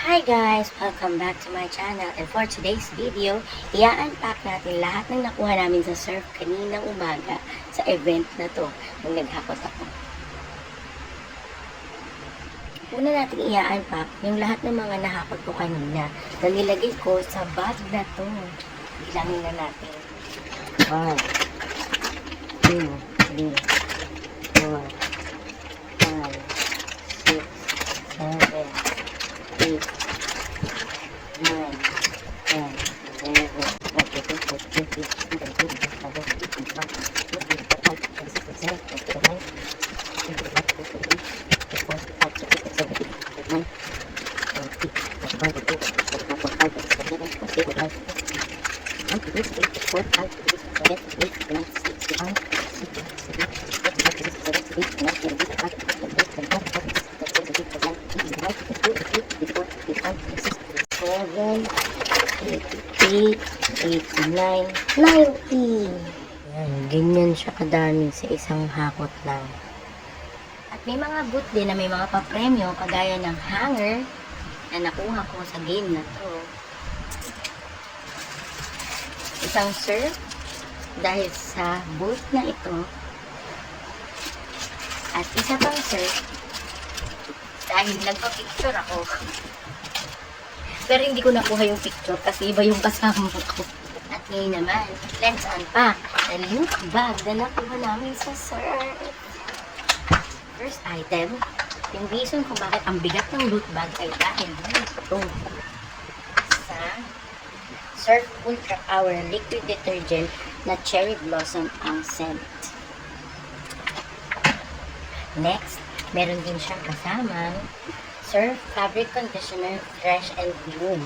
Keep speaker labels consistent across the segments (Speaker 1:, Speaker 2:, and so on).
Speaker 1: Hi guys! Welcome back to my channel, and for today's video, i-unpack natin lahat ng nakuha namin sa surf kaninang umaga sa event na to nung naghakot ako. Una natin i-unpack yung lahat ng mga nahakot ko kanina na nilagay ko sa bag na to. Bilangin na natin. 1, 2, 3, 4, 5, 6, 7, 8, 9, 10, 11, 12, 13, 14, 15, 90. Yan, ganyan siya kadami sa isang hakot lang. At may mga boot din na may mga papremyo kagaya ng hanger na nakuha ko sa game na to. Isang surf dahil sa boot na ito. At isa pang surf dahil nagpa-picture ako. Pero hindi ko nakuha yung picture kasi iba yung kasama ko. At ngayon naman, let's unpack the loot bag na nakuha namin sa surf. First item, yung reason kung bakit ang bigat ng loot bag ay dahil dito sa Surf Ultra Power Liquid Detergent na Cherry Blossom ang scent. Next, meron din siyang kasamang Surf Fabric Conditioner Fresh and Bloom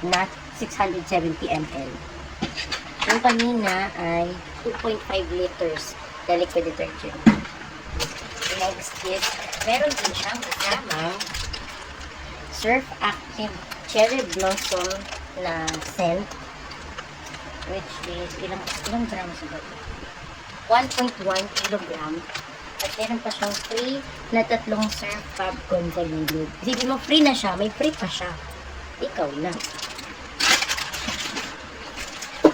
Speaker 1: na 670 ml. Yung kanina ay 2.5 liters na liquid detergent. Next is, meron din siyang kasamang Surf Active Cherry Blossom na scent, which is ilang grams ba? 1.1 kilogram. At meron pa siyang free na 3 surf fabcon sa gilid. Isipin mo, free na siya. May free pa siya. Ikaw na.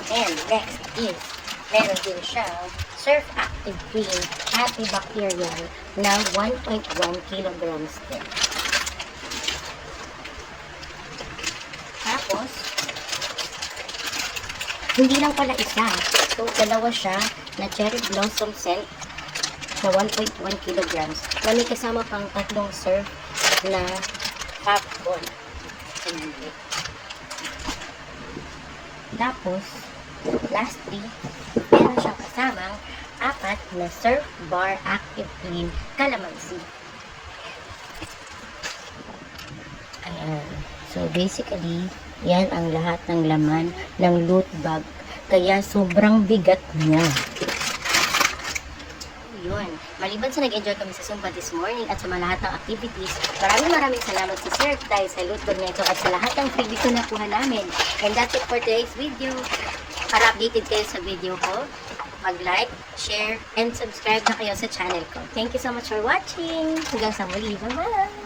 Speaker 1: And next is, meron din siyang Surf Active Cream Antibacterial na 1.1 kilograms din. Tapos, hindi lang pala isa. So, dalawa siya na Cherry Blossom scent na 1.1 kilograms na may kasama pang 3 surf na popcorn sa gilid. Tapos, lastly, meron siyang kasamang 4 na Surf Bar Active Clean Calamansi. Ayan. So, basically, yan ang lahat ng laman ng loot bag. Kaya, sobrang bigat niya. Yun. Maliban sa nag-enjoy kami sa Zumba this morning at sa mga lahat ng activities, maraming salamat sa Sir dahil sa loot bag na ito at sa lahat ng freebies na nakuha namin. And that's it for today's video. Para updated kayo sa video ko, mag-like, share, and subscribe na kayo sa channel ko. Thank you so much for watching. Hanggang sa muli. Bye-bye!